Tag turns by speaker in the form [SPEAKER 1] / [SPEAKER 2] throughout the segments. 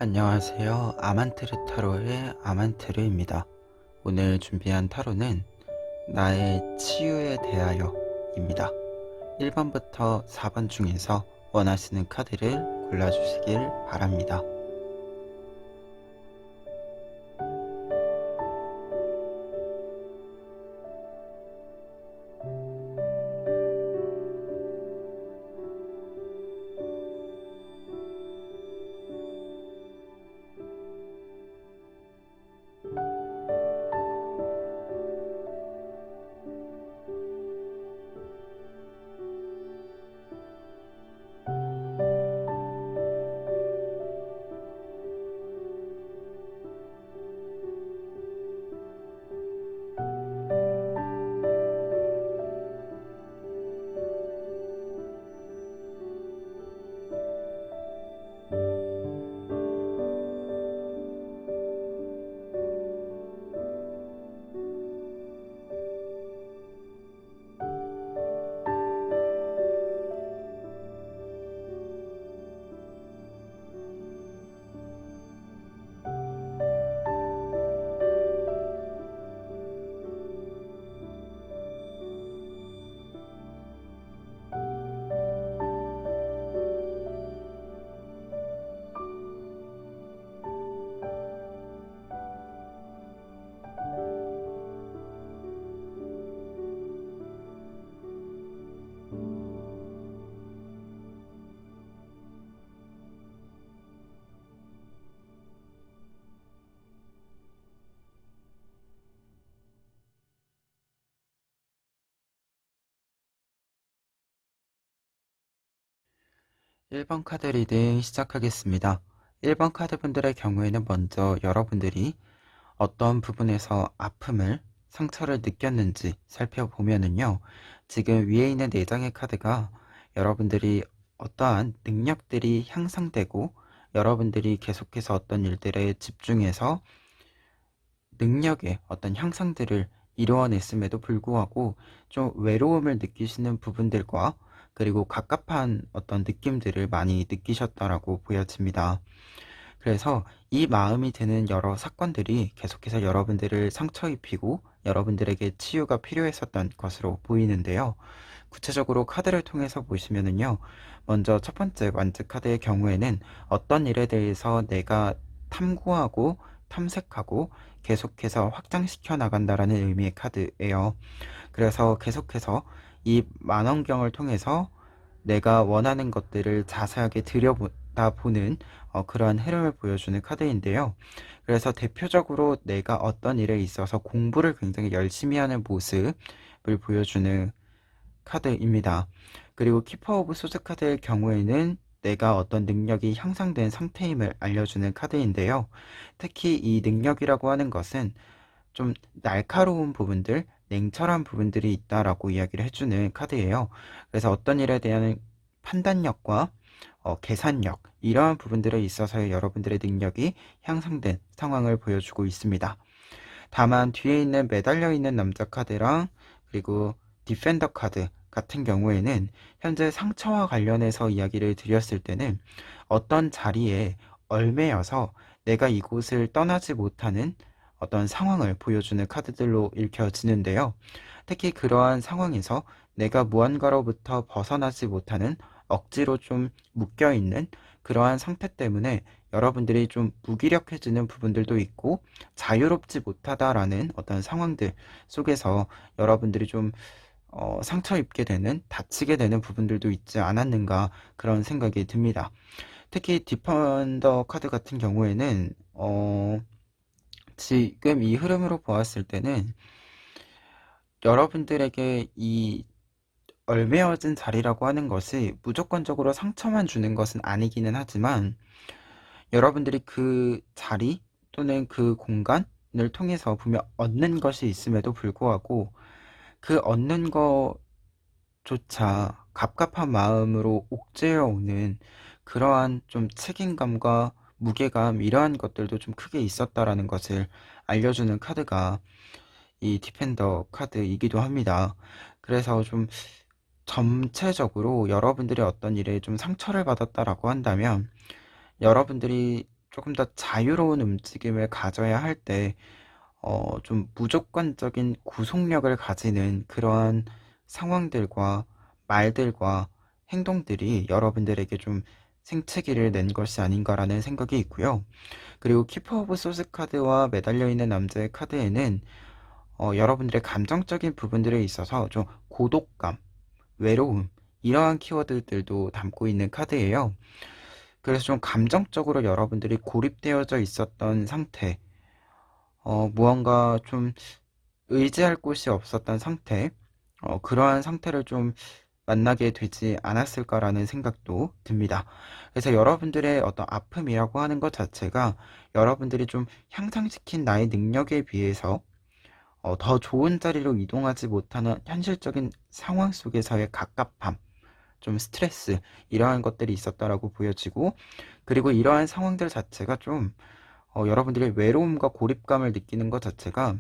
[SPEAKER 1] 안녕하세요. 아만테르 타로의 아만테르입니다. 오늘 준비한 타로는 나의 치유에 대하여입니다. 1번부터 4번 중에서 원하시는 카드를 골라주시길 바랍니다. 일 번 카드 리딩 시작하겠습니다. 1번 카드분들의 경우에는 먼저 여러분들이 어떤 부분에서 아픔을, 상처를 느꼈는지 살펴보면은요, 지금 위에 있는 4장의 카드가 여러분들이 어떠한 능력들이 향상되고 여러분들이 계속해서 어떤 일들에 집중해서 능력의 어떤 향상들을 이루어냈음에도 불구하고 좀 외로움을 느끼시는 부분들과 그리고 갑갑한 어떤 느낌들을 많이 느끼셨다라고 보여집니다. 그래서 이 마음이 드는 여러 사건들이 계속해서 여러분들을 상처 입히고 여러분들에게 치유가 필요했었던 것으로 보이는데요. 구체적으로 카드를 통해서 보시면은요, 먼저 첫 번째 완즈 카드의 경우에는 어떤 일에 대해서 내가 탐구하고 탐색하고 계속해서 확장시켜 나간다라는 의미의 카드예요. 그래서 계속해서 이 만원경을 통해서 내가 원하는 것들을 자세하게 들여다보는 그러한 흐름을 보여주는 카드인데요. 그래서 대표적으로 내가 어떤 일에 있어서 공부를 굉장히 열심히 하는 모습을 보여주는 카드입니다. 그리고 키퍼 오브 소드 카드의 경우에는 내가 어떤 능력이 향상된 상태임을 알려주는 카드인데요. 특히 이 능력이라고 하는 것은 좀 날카로운 부분들, 냉철한 부분들이 있다라고 이야기를 해주는 카드예요. 그래서 어떤 일에 대한 판단력과 계산력, 이러한 부분들에 있어서의 여러분들의 능력이 향상된 상황을 보여주고 있습니다. 다만 뒤에 있는 매달려 있는 남자 카드랑 그리고 디펜더 카드 같은 경우에는 현재 상처와 관련해서 이야기를 드렸을 때는 어떤 자리에 얽매여서 내가 이곳을 떠나지 못하는 어떤 상황을 보여주는 카드들로 읽혀지는데요. 특히 그러한 상황에서 내가 무언가로부터 벗어나지 못하는 억지로 좀 묶여있는 그러한 상태 때문에 여러분들이 좀 무기력해지는 부분들도 있고 자유롭지 못하다라는 어떤 상황들 속에서 여러분들이 좀 상처 입게 되는, 다치게 되는 부분들도 있지 않았는가 그런 생각이 듭니다. 특히 디펀더 카드 같은 경우에는 지금 이 흐름으로 보았을 때는 여러분들에게 이 얽매여진 자리라고 하는 것이 무조건적으로 상처만 주는 것은 아니기는 하지만 여러분들이 그 자리 또는 그 공간을 통해서 분명 얻는 것이 있음에도 불구하고 그 얻는 것조차 갑갑한 마음으로 옥죄어 오는 그러한 좀 책임감과 무게감, 이러한 것들도 좀 크게 있었다라는 것을 알려주는 카드가 이 디펜더 카드이기도 합니다. 그래서 좀 전체적으로 여러분들이 어떤 일에 좀 상처를 받았다라고 한다면 여러분들이 조금 더 자유로운 움직임을 가져야 할 때, 좀 무조건적인 구속력을 가지는 그러한 상황들과 말들과 행동들이 여러분들에게 좀 생채기를 낸 것이 아닌가라는 생각이 있고요. 그리고 키퍼 오브 소스 카드와 매달려 있는 남자의 카드에는 여러분들의 감정적인 부분들에 있어서 좀 고독감, 외로움, 이러한 키워드들도 담고 있는 카드예요. 그래서 좀 감정적으로 여러분들이 고립되어져 있었던 상태, 무언가 좀 의지할 곳이 없었던 상태, 그러한 상태를 좀 만나게 되지 않았을까라는 생각도 듭니다. 그래서 여러분들의 어떤 아픔이라고 하는 것 자체가 여러분들이 좀 향상시킨 나의 능력에 비해서 더 좋은 자리로 이동하지 못하는 현실적인 상황 속에서의 갑갑함, 좀 스트레스, 이러한 것들이 있었다라고 보여지고, 그리고 이러한 상황들 자체가 좀 여러분들이 외로움과 고립감을 느끼는 것 자체가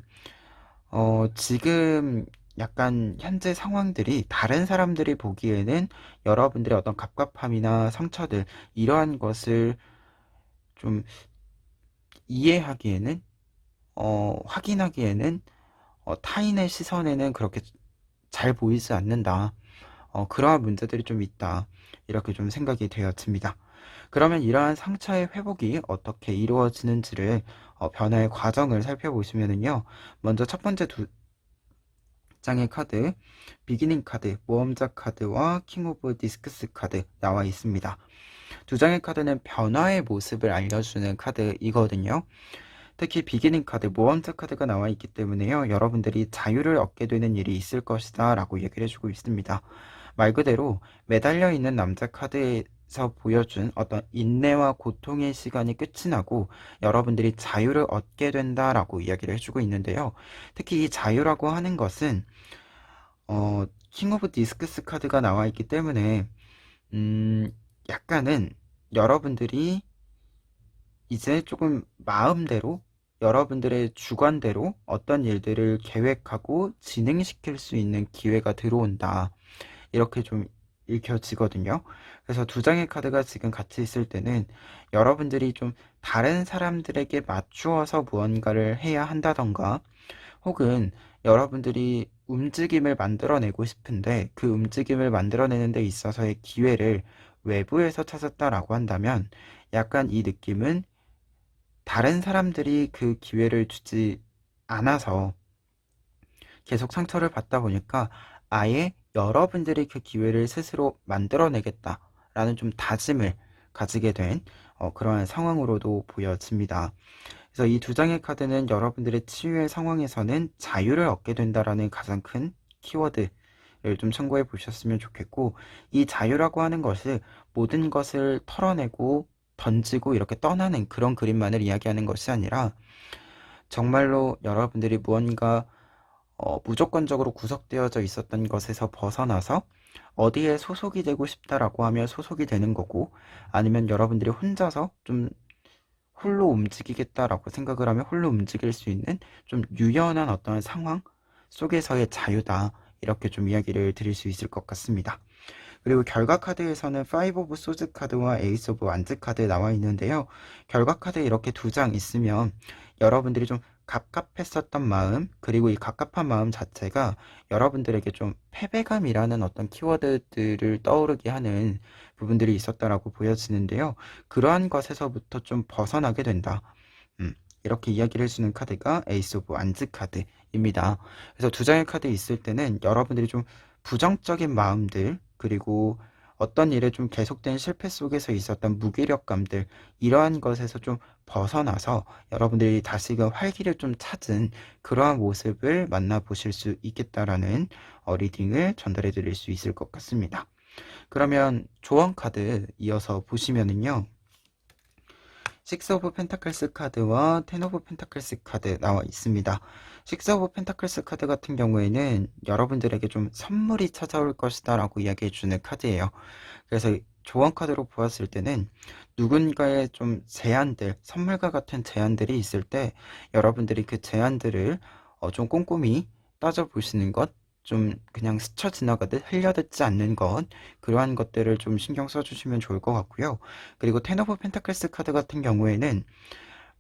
[SPEAKER 1] 지금 약간 현재 상황들이 다른 사람들이 보기에는 여러분들의 어떤 갑갑함이나 상처들, 이러한 것을 좀 이해하기에는, 확인하기에는 타인의 시선에는 그렇게 잘 보이지 않는다. 그러한 문제들이 좀 있다. 이렇게 좀 생각이 되어집니다. 그러면 이러한 상처의 회복이 어떻게 이루어지는지를 변화의 과정을 살펴보시면은요. 먼저 첫 번째 두 장의 카드, 비기닝 카드, 모험자 카드와 킹 오브 디스크스 카드 나와 있습니다. 두 장의 카드는 변화의 모습을 알려주는 카드이거든요. 특히 비기닝 카드, 모험자 카드가 나와 있기 때문에요. 여러분들이 자유를 얻게 되는 일이 있을 것이다 라고 얘기를 해주고 있습니다. 말 그대로 매달려 있는 남자 카드에서 보여준 어떤 인내와 고통의 시간이 끝이 나고 여러분들이 자유를 얻게 된다라고 이야기를 해주고 있는데요. 특히 이 자유라고 하는 것은 킹 오브 디스크스 카드가 나와 있기 때문에 약간은 여러분들이 이제 조금 마음대로 여러분들의 주관대로 어떤 일들을 계획하고 진행시킬 수 있는 기회가 들어온다. 이렇게 좀 읽혀지거든요. 그래서 두 장의 카드가 지금 같이 있을 때는 여러분들이 좀 다른 사람들에게 맞추어서 무언가를 해야 한다던가, 혹은 여러분들이 움직임을 만들어내고 싶은데 그 움직임을 만들어내는 데 있어서의 기회를 외부에서 찾았다라고 한다면, 약간 이 느낌은 다른 사람들이 그 기회를 주지 않아서 계속 상처를 받다 보니까 아예 여러분들이 그 기회를 스스로 만들어내겠다라는 좀 다짐을 가지게 된 그러한 상황으로도 보여집니다. 그래서 이 두 장의 카드는 여러분들의 치유의 상황에서는 자유를 얻게 된다라는 가장 큰 키워드를 좀 참고해 보셨으면 좋겠고, 이 자유라고 하는 것을 모든 것을 털어내고 던지고 이렇게 떠나는 그런 그림만을 이야기하는 것이 아니라, 정말로 여러분들이 무언가 무조건적으로 구속되어져 있었던 것에서 벗어나서 어디에 소속이 되고 싶다라고 하면 소속이 되는 거고, 아니면 여러분들이 혼자서 좀 홀로 움직이겠다라고 생각을 하면 홀로 움직일 수 있는 좀 유연한 어떤 상황 속에서의 자유다. 이렇게 좀 이야기를 드릴 수 있을 것 같습니다. 그리고 결과 카드에서는 5 오브 소즈 카드와 에이스 오브 완즈 카드 나와 있는데요. 결과 카드 이렇게 두 장 있으면 여러분들이 좀 갑갑했었던 마음, 그리고 이 갑갑한 마음 자체가 여러분들에게 좀 패배감이라는 어떤 키워드들을 떠오르게 하는 부분들이 있었다라고 보여지는데요. 그러한 것에서부터 좀 벗어나게 된다. 이렇게 이야기를 해주는 카드가 에이스 오브 완즈 카드입니다. 그래서 두 장의 카드 있을 때는 여러분들이 좀 부정적인 마음들, 그리고 어떤 일에 좀 계속된 실패 속에서 있었던 무기력감들, 이러한 것에서 좀 벗어나서 여러분들이 다시금 활기를 좀 찾은 그러한 모습을 만나보실 수 있겠다라는 리딩을 전달해 드릴 수 있을 것 같습니다. 그러면 조언 카드 이어서 보시면은요. 6 오브 펜타클스 카드와 10 오브 펜타클스 카드 나와 있습니다. 6 오브 펜타클스 카드 같은 경우에는 여러분들에게 좀 선물이 찾아올 것이다 라고 이야기해 주는 카드예요. 그래서 조언 카드로 보았을 때는 누군가의 좀 제안들, 선물과 같은 제안들이 있을 때 여러분들이 그 제안들을 좀 꼼꼼히 따져보시는 것, 좀 그냥 스쳐 지나가듯 흘려듣지 않는 것, 그러한 것들을 좀 신경 써주시면 좋을 것 같고요. 그리고 텐 오브 펜타클스 카드 같은 경우에는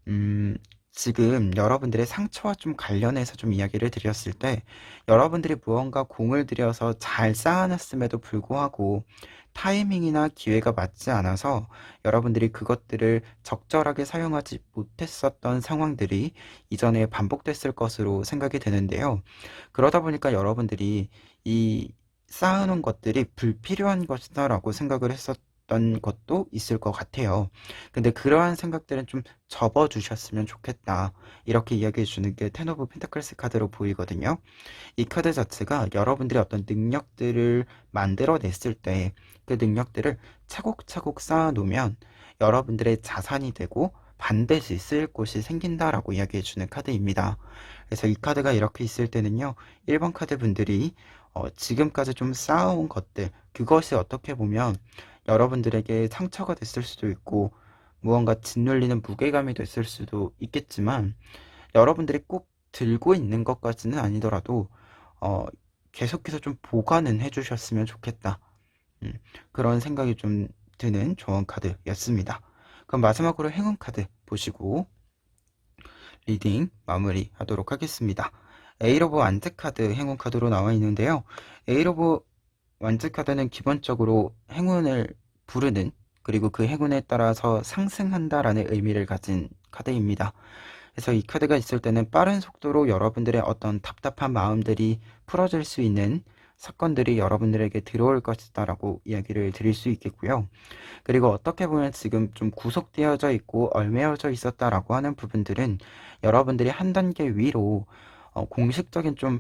[SPEAKER 1] 음, 지금 여러분들의 상처와 좀 관련해서 좀 이야기를 드렸을 때, 여러분들이 무언가 공을 들여서 잘 쌓아놨음에도 불구하고 타이밍이나 기회가 맞지 않아서 여러분들이 그것들을 적절하게 사용하지 못했었던 상황들이 이전에 반복됐을 것으로 생각이 되는데요. 그러다 보니까 여러분들이 이 쌓아놓은 것들이 불필요한 것이다라고 생각을 했었던 것도 있을 것 같아요. 근데 그러한 생각들은 좀 접어주셨으면 좋겠다. 이렇게 이야기해 주는 게 텐 오브 펜타클스 카드로 보이거든요. 이 카드 자체가 여러분들이 어떤 능력들을 만들어냈을 때 그 능력들을 차곡차곡 쌓아놓으면 여러분들의 자산이 되고 반드시 쓰일 곳이 생긴다라고 이야기해 주는 카드입니다. 그래서 이 카드가 이렇게 있을 때는요, 1번 카드 분들이 지금까지 좀 쌓아온 것들, 그것이 어떻게 보면 여러분들에게 상처가 됐을 수도 있고 무언가 짓눌리는 무게감이 됐을 수도 있겠지만, 여러분들이 꼭 들고 있는 것까지는 아니더라도 어, 계속해서 좀 보관은 해주셨으면 좋겠다. 음, 그런 생각이 좀 드는 조언 카드였습니다. 그럼 마지막으로 행운 카드 보시고 리딩 마무리 하도록 하겠습니다. 에일 오브 완즈 카드 행운 카드로 나와 있는데요. 에일 오브 완즈 카드는 기본적으로 행운을 부르는, 그리고 그 행운에 따라서 상승한다라는 의미를 가진 카드입니다. 그래서 이 카드가 있을 때는 빠른 속도로 여러분들의 어떤 답답한 마음들이 풀어질 수 있는 사건들이 여러분들에게 들어올 것이다 라고 이야기를 드릴 수 있겠고요. 그리고 어떻게 보면 지금 좀 구속되어져 있고 얽매여져 있었다라고 하는 부분들은 여러분들이 한 단계 위로 공식적인 좀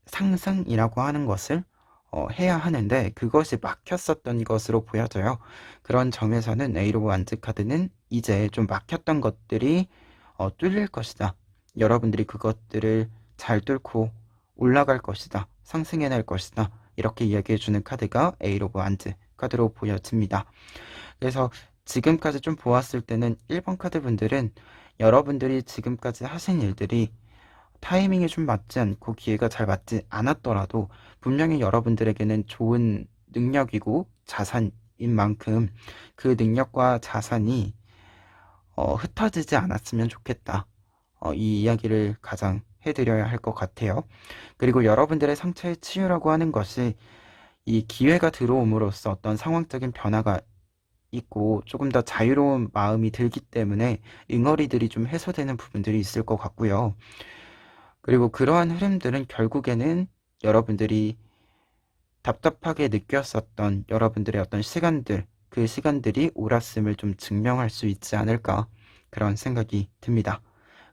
[SPEAKER 1] 상승이라고 하는 것을 해야 하는데 그것이 막혔었던 것으로 보여져요. 그런 점에서는 에이로브 완즈 카드는 이제 좀 막혔던 것들이 뚫릴 것이다. 여러분들이 그것들을 잘 뚫고 올라갈 것이다. 상승해낼 것이다. 이렇게 이야기해주는 카드가 에이로브 완즈 카드로 보여집니다. 그래서 지금까지 좀 보았을 때는 1번 카드 분들은 여러분들이 지금까지 하신 일들이 타이밍이 좀 맞지 않고 기회가 잘 맞지 않았더라도 분명히 여러분들에게는 좋은 능력이고 자산인 만큼 그 능력과 자산이 흩어지지 않았으면 좋겠다. 이 이야기를 가장 해드려야 할 것 같아요. 그리고 여러분들의 상처의 치유라고 하는 것이 이 기회가 들어옴으로써 어떤 상황적인 변화가 있고 조금 더 자유로운 마음이 들기 때문에 응어리들이 좀 해소되는 부분들이 있을 것 같고요. 그리고 그러한 흐름들은 결국에는 여러분들이 답답하게 느꼈었던 여러분들의 어떤 시간들, 그 시간들이 옳았음을 좀 증명할 수 있지 않을까, 그런 생각이 듭니다.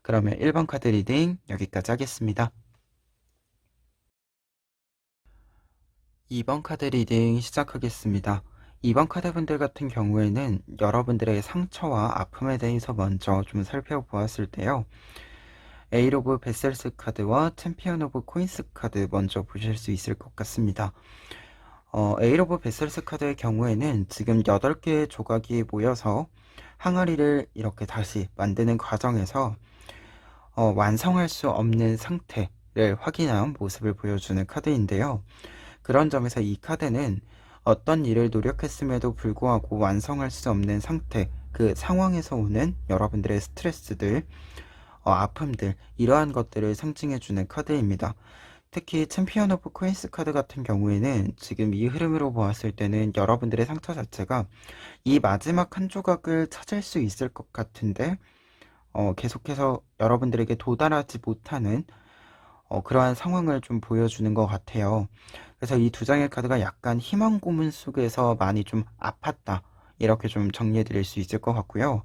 [SPEAKER 1] 그러면 1번 카드 리딩 여기까지 하겠습니다. 2번 카드 리딩 시작하겠습니다. 2번 카드분들 같은 경우에는 여러분들의 상처와 아픔에 대해서 먼저 좀 살펴보았을 때요. 에일 오브 베셀스 카드와 챔피언 오브 코인스 카드 먼저 보실 수 있을 것 같습니다. 에일 오브 베셀스 카드의 경우에는 지금 8개의 조각이 모여서 항아리를 이렇게 다시 만드는 과정에서 완성할 수 없는 상태를 확인한 모습을 보여주는 카드인데요. 그런 점에서 이 카드는 어떤 일을 노력했음에도 불구하고 완성할 수 없는 상태, 그 상황에서 오는 여러분들의 스트레스들, 아픔들, 이러한 것들을 상징해주는 카드입니다. 특히 챔피언 오브 코인스 카드 같은 경우에는 지금 이 흐름으로 보았을 때는 여러분들의 상처 자체가 이 마지막 한 조각을 찾을 수 있을 것 같은데 계속해서 여러분들에게 도달하지 못하는 그러한 상황을 좀 보여주는 것 같아요. 그래서 이 두 장의 카드가 약간 희망 고문 속에서 많이 좀 아팠다, 이렇게 좀 정리해 드릴 수 있을 것 같고요.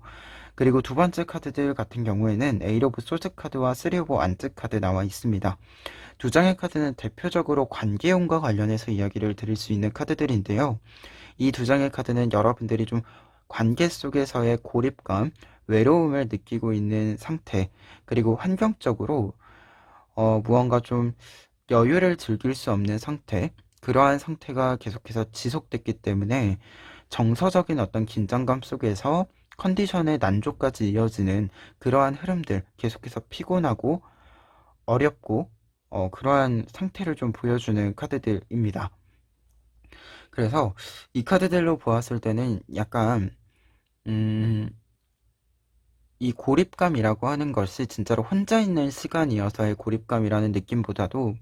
[SPEAKER 1] 그리고 두 번째 카드들 같은 경우에는 에일 오브 소드 카드와 쓰리 오브 완즈 카드 나와 있습니다. 두 장의 카드는 대표적으로 관계운과 관련해서 이야기를 드릴 수 있는 카드들인데요. 이 두 장의 카드는 여러분들이 좀 관계 속에서의 고립감, 외로움을 느끼고 있는 상태, 그리고 환경적으로 무언가 좀 여유를 즐길 수 없는 상태, 그러한 상태가 계속해서 지속됐기 때문에 정서적인 어떤 긴장감 속에서 컨디션의 난조까지 이어지는 그러한 흐름들, 계속해서 피곤하고 어렵고 그러한 상태를 좀 보여주는 카드들입니다. 그래서 이 카드들로 보았을 때는 약간 음, 이 고립감이라고 하는 것이 진짜로 혼자 있는 시간이어서의 고립감이라는 느낌보다도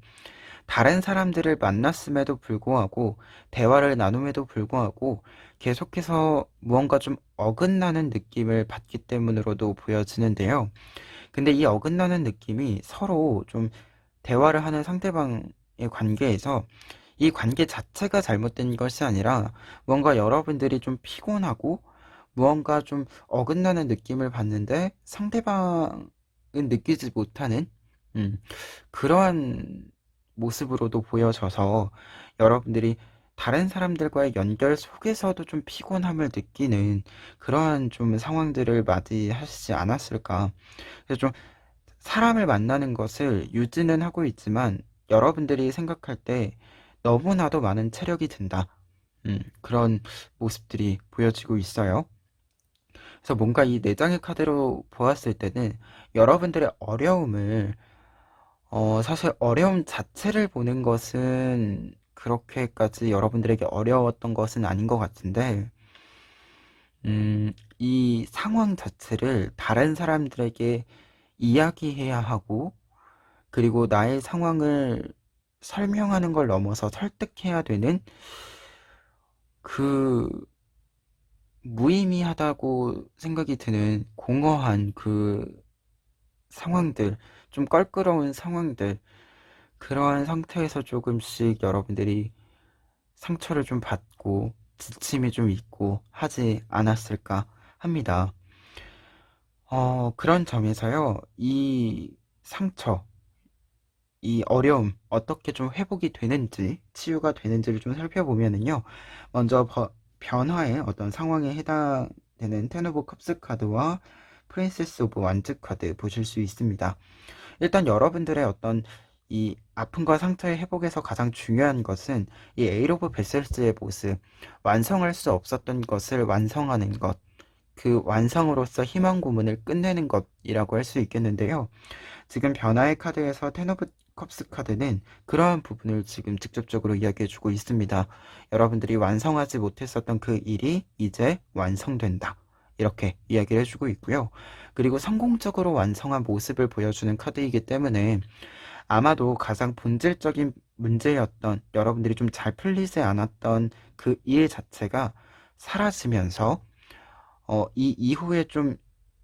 [SPEAKER 1] 다른 사람들을 만났음에도 불구하고 대화를 나눔에도 불구하고 계속해서 무언가 좀 어긋나는 느낌을 받기 때문으로도 보여지는데요. 근데 이 어긋나는 느낌이 서로 좀 대화를 하는 상대방의 관계에서 이 관계 자체가 잘못된 것이 아니라 뭔가 여러분들이 좀 피곤하고 무언가 좀 어긋나는 느낌을 받는데 상대방은 느끼지 못하는 음, 그러한 모습으로도 보여져서 여러분들이 다른 사람들과의 연결 속에서도 좀 피곤함을 느끼는 그러한 좀 상황들을 맞이하시지 않았을까. 그래서 좀 사람을 만나는 것을 유지는 하고 있지만 여러분들이 생각할 때 너무나도 많은 체력이 든다. 그런 모습들이 보여지고 있어요. 그래서 뭔가 이 네 장의 카드로 보았을 때는 여러분들의 어려움을 사실 어려움 자체를 보는 것은 그렇게까지 여러분들에게 어려웠던 것은 아닌 것 같은데 이 상황 자체를 다른 사람들에게 이야기해야 하고 그리고 나의 상황을 설명하는 걸 넘어서 설득해야 되는 그 무의미하다고 생각이 드는 공허한 그 상황들, 좀 껄끄러운 상황들, 그러한 상태에서 조금씩 여러분들이 상처를 좀 받고 지침이 좀 있고 하지 않았을까 합니다. 그런 점에서요, 이 상처, 이 어려움, 어떻게 좀 회복이 되는지, 치유가 되는지를 좀 살펴보면은요, 먼저 변화의 어떤 상황에 해당되는 텐 오브 컵스 카드와 프린세스 오브 완즈 카드 보실 수 있습니다. 일단 여러분들의 어떤 이 아픔과 상처의 회복에서 가장 중요한 것은 이 에일 오브 베셀스의 모습, 완성할 수 없었던 것을 완성하는 것, 그 완성으로서 희망 고문을 끝내는 것이라고 할 수 있겠는데요. 지금 변화의 카드에서 텐 오브 컵스 카드는 그러한 부분을 지금 직접적으로 이야기해주고 있습니다. 여러분들이 완성하지 못했었던 그 일이 이제 완성된다. 이렇게 이야기를 해주고 있고요. 그리고 성공적으로 완성한 모습을 보여주는 카드이기 때문에 아마도 가장 본질적인 문제였던 여러분들이 좀 잘 풀리지 않았던 그 일 자체가 사라지면서 이 이후에 좀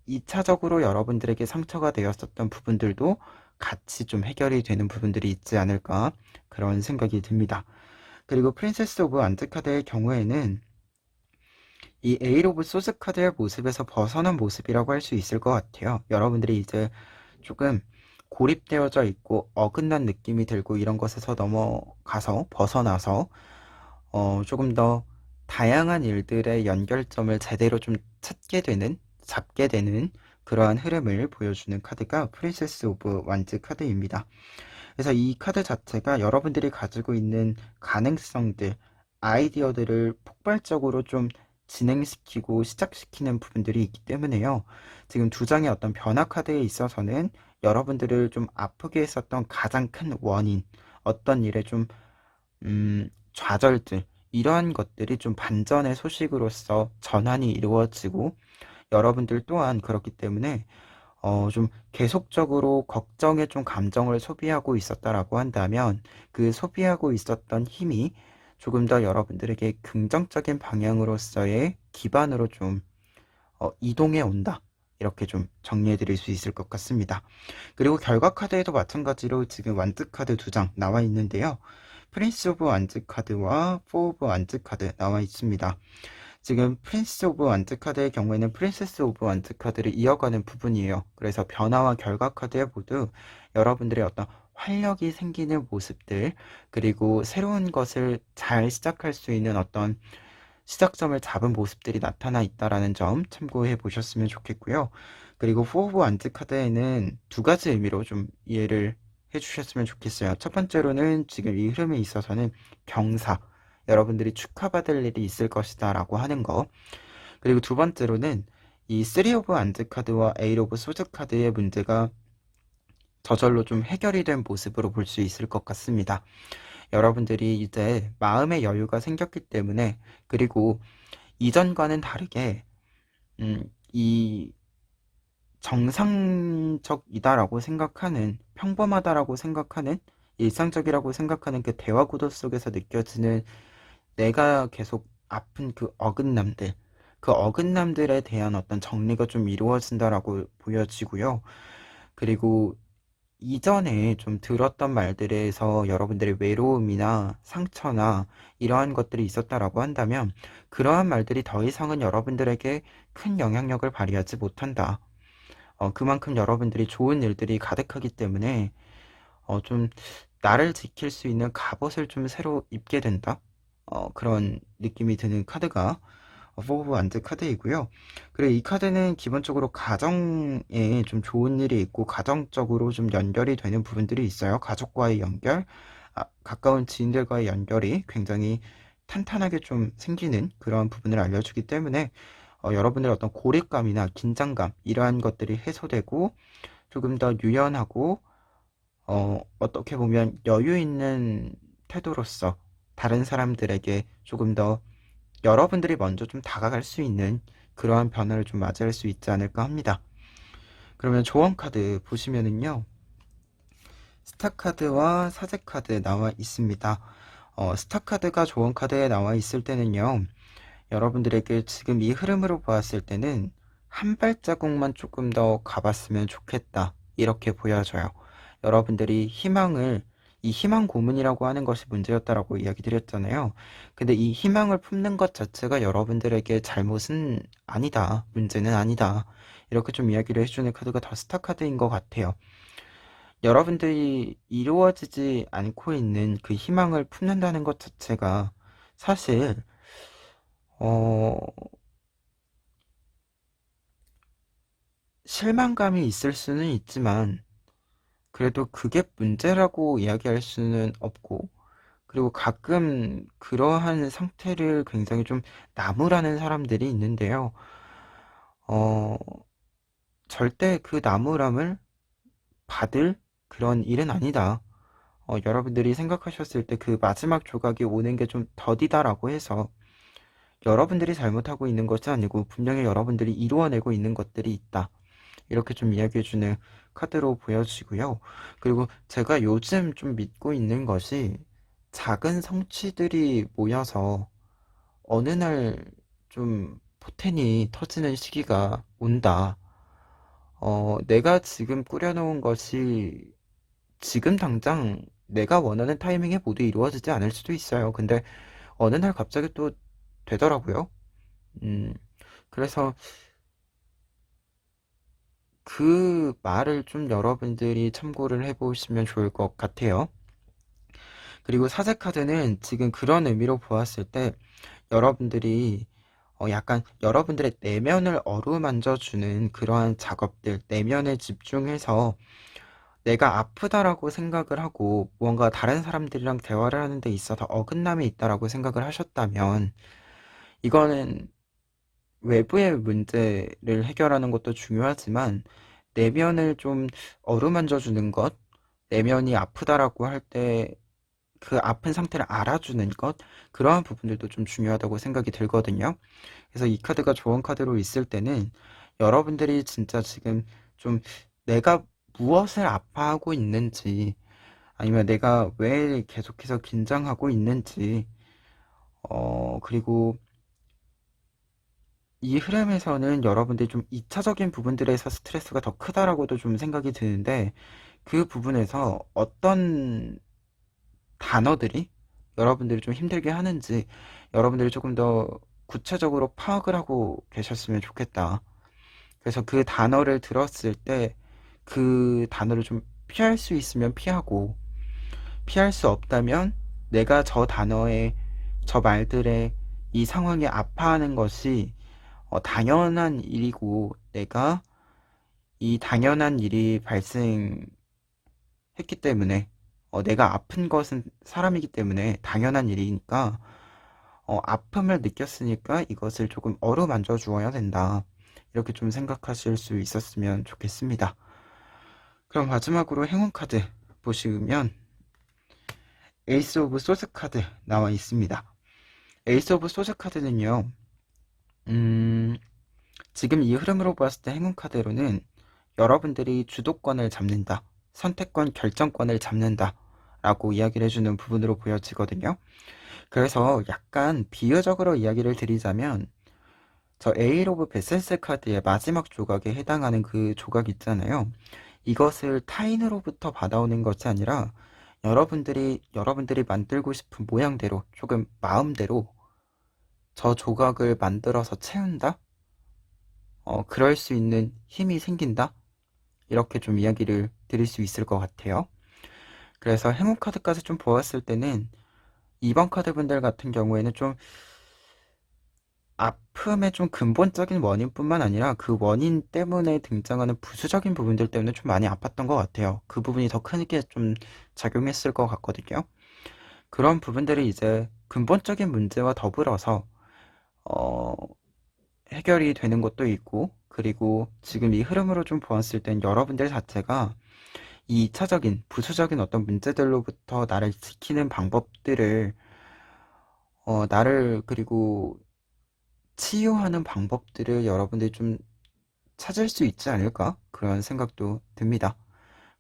[SPEAKER 1] 2차적으로 여러분들에게 상처가 되었었던 부분들도 같이 좀 해결이 되는 부분들이 있지 않을까 그런 생각이 듭니다. 그리고 프린세스 오브 안드 카드의 경우에는 이 에일 오브 소스 카드의 모습에서 벗어난 모습이라고 할 수 있을 것 같아요. 여러분들이 이제 조금 고립되어져 있고 어긋난 느낌이 들고 이런 것에서 넘어가서 벗어나서 조금 더 다양한 일들의 연결점을 제대로 좀 찾게 되는, 잡게 되는 그러한 흐름을 보여주는 카드가 프린세스 오브 완즈 카드입니다. 그래서 이 카드 자체가 여러분들이 가지고 있는 가능성들, 아이디어들을 폭발적으로 좀 진행시키고 시작시키는 부분들이 있기 때문에요. 지금 두 장의 어떤 변화 카드에 있어서는 여러분들을 좀 아프게 했었던 가장 큰 원인, 어떤 일에 좀 좌절들, 이러한 것들이 좀 반전의 소식으로서 전환이 이루어지고 여러분들 또한 그렇기 때문에 좀 계속적으로 걱정에 좀 감정을 소비하고 있었다라고 한다면 그 소비하고 있었던 힘이 조금 더 여러분들에게 긍정적인 방향으로서의 기반으로 좀 이동해 온다. 이렇게 좀 정리해 드릴 수 있을 것 같습니다. 그리고 결과 카드에도 마찬가지로 지금 완즈 카드 두 장 나와 있는데요. 프린스 오브 완즈 카드와 포 오브 완즈 카드 나와 있습니다. 지금 프린스 오브 완즈 카드의 경우에는 프린세스 오브 완즈 카드를 이어가는 부분이에요. 그래서 변화와 결과 카드에 모두 여러분들의 어떤 활력이 생기는 모습들, 그리고 새로운 것을 잘 시작할 수 있는 어떤 시작점을 잡은 모습들이 나타나 있다라는 점 참고해 보셨으면 좋겠고요. 그리고 포 오브 완즈 카드에는 두 가지 의미로 좀 이해를 해주셨으면 좋겠어요. 첫 번째로는 지금 이 흐름에 있어서는 경사, 여러분들이 축하받을 일이 있을 것이다 라고 하는 거. 그리고 두 번째로는 이 3 오브 안즈 카드와 8 오브 소즈 카드의 문제가 저절로 좀 해결이 된 모습으로 볼 수 있을 것 같습니다. 여러분들이 이제 마음의 여유가 생겼기 때문에, 그리고 이전과는 다르게 이 정상적이다라고 생각하는, 평범하다라고 생각하는, 일상적이라고 생각하는 그 대화 구도 속에서 느껴지는 내가 계속 아픈 그 어긋남들에 대한 어떤 정리가 좀 이루어진다라고 보여지고요. 그리고 이전에 좀 들었던 말들에서 여러분들의 외로움이나 상처나 이러한 것들이 있었다라고 한다면, 그러한 말들이 더 이상은 여러분들에게 큰 영향력을 발휘하지 못한다. 그만큼 여러분들이 좋은 일들이 가득하기 때문에 좀 나를 지킬 수 있는 갑옷을 좀 새로 입게 된다. 그런 느낌이 드는 카드가 포브 완드 카드이고요. 그리고 이 카드는 기본적으로 가정에 좀 좋은 일이 있고 가정적으로 좀 연결이 되는 부분들이 있어요. 가족과의 연결, 가까운 지인들과의 연결이 굉장히 탄탄하게 좀 생기는 그런 부분을 알려주기 때문에 여러분들의 어떤 고립감이나 긴장감 이러한 것들이 해소되고 조금 더 유연하고 어떻게 보면 여유 있는 태도로서 다른 사람들에게 조금 더 여러분들이 먼저 좀 다가갈 수 있는 그러한 변화를 좀 맞이할 수 있지 않을까 합니다. 그러면 조언 카드 보시면은요, 스타 카드와 사제 카드 나와 있습니다. 스타 카드가 조언 카드에 나와 있을 때는요, 여러분들에게 지금 이 흐름으로 보았을 때는 한 발자국만 조금 더 가봤으면 좋겠다, 이렇게 보여져요. 여러분들이 이 희망 고문이라고 하는 것이 문제였다라고 이야기 드렸잖아요. 근데 이 희망을 품는 것 자체가 여러분들에게 잘못은 아니다, 문제는 아니다, 이렇게 좀 이야기를 해주는 카드가 더 스타 카드인 것 같아요. 여러분들이 이루어지지 않고 있는 그 희망을 품는다는 것 자체가 사실 어, 실망감이 있을 수는 있지만 그래도 그게 문제라고 이야기할 수는 없고, 그리고 가끔 그러한 상태를 굉장히 좀 나무라는 사람들이 있는데요. 어, 절대 그 나무람을 받을 그런 일은 아니다. 여러분들이 생각하셨을 때 그 마지막 조각이 오는 게 좀 더디다라고 해서 여러분들이 잘못하고 있는 것이 아니고 분명히 여러분들이 이루어내고 있는 것들이 있다. 이렇게 좀 이야기해주는 카드로 보여지고요. 그리고 제가 요즘 좀 믿고 있는 것이 작은 성취들이 모여서 어느 날 좀 포텐이 터지는 시기가 온다. 내가 지금 꾸려놓은 것이 지금 당장 내가 원하는 타이밍에 모두 이루어지지 않을 수도 있어요. 근데 어느 날 갑자기 또 되더라고요. 음, 그래서 그 말을 좀 여러분들이 참고를 해보시면 좋을 것 같아요. 그리고 사제카드는 지금 그런 의미로 보았을 때 여러분들이 약간 여러분들의 내면을 어루만져주는 그러한 작업들, 내면에 집중해서 내가 아프다라고 생각을 하고 무언가 다른 사람들이랑 대화를 하는 데 있어서 어긋남이 있다라고 생각을 하셨다면, 이거는 외부의 문제를 해결하는 것도 중요하지만 내면을 좀 어루만져주는 것, 내면이 아프다라고 할 때 그 아픈 상태를 알아주는 것, 그러한 부분들도 좀 중요하다고 생각이 들거든요. 그래서 이 카드가 조언 카드로 있을 때는 여러분들이 진짜 지금 좀 내가 무엇을 아파하고 있는지, 아니면 내가 왜 계속해서 긴장하고 있는지, 그리고 이 흐름에서는 여러분들이 좀 2차적인 부분들에서 스트레스가 더 크다라고도 좀 생각이 드는데, 그 부분에서 어떤 단어들이 여러분들이 좀 힘들게 하는지 여러분들이 조금 더 구체적으로 파악을 하고 계셨으면 좋겠다. 그래서 그 단어를 들었을 때 그 단어를 좀 피할 수 있으면 피하고, 피할 수 없다면 내가 저 말들의 이 상황에 아파하는 것이 당연한 일이고, 내가 이 당연한 일이 발생했기 때문에 내가 아픈 것은 사람이기 때문에 당연한 일이니까 아픔을 느꼈으니까 이것을 조금 어루만져 주어야 된다. 이렇게 좀 생각하실 수 있었으면 좋겠습니다. 그럼 마지막으로 행운 카드 보시면 에이스 오브 소드 카드 나와 있습니다. 에이스 오브 소드 카드는요, 음, 지금 이 흐름으로 봤을 때 행운 카드로는 여러분들이 주도권을 잡는다, 선택권, 결정권을 잡는다 라고 이야기를 해주는 부분으로 보여지거든요. 그래서 약간 비유적으로 이야기를 드리자면 저 에일 오브 베센스 카드의 마지막 조각에 해당하는 그 조각 있잖아요. 이것을 타인으로부터 받아오는 것이 아니라 여러분들이 만들고 싶은 모양대로 조금 마음대로 저 조각을 만들어서 채운다? 그럴 수 있는 힘이 생긴다? 이렇게 좀 이야기를 드릴 수 있을 것 같아요. 그래서 행운 카드까지 좀 보았을 때는 2번 카드 분들 같은 경우에는 좀 아픔의 좀 근본적인 원인뿐만 아니라 그 원인 때문에 등장하는 부수적인 부분들 때문에 좀 많이 아팠던 것 같아요. 그 부분이 더 크게 좀 작용했을 것 같거든요. 그런 부분들이 이제 근본적인 문제와 더불어서 어, 해결이 되는 것도 있고, 그리고 지금 이 흐름으로 좀 보았을 땐 여러분들 자체가 이 2차적인 부수적인 어떤 문제들로부터 나를 지키는 방법들을 나를 그리고 치유하는 방법들을 여러분들이 좀 찾을 수 있지 않을까? 그런 생각도 듭니다.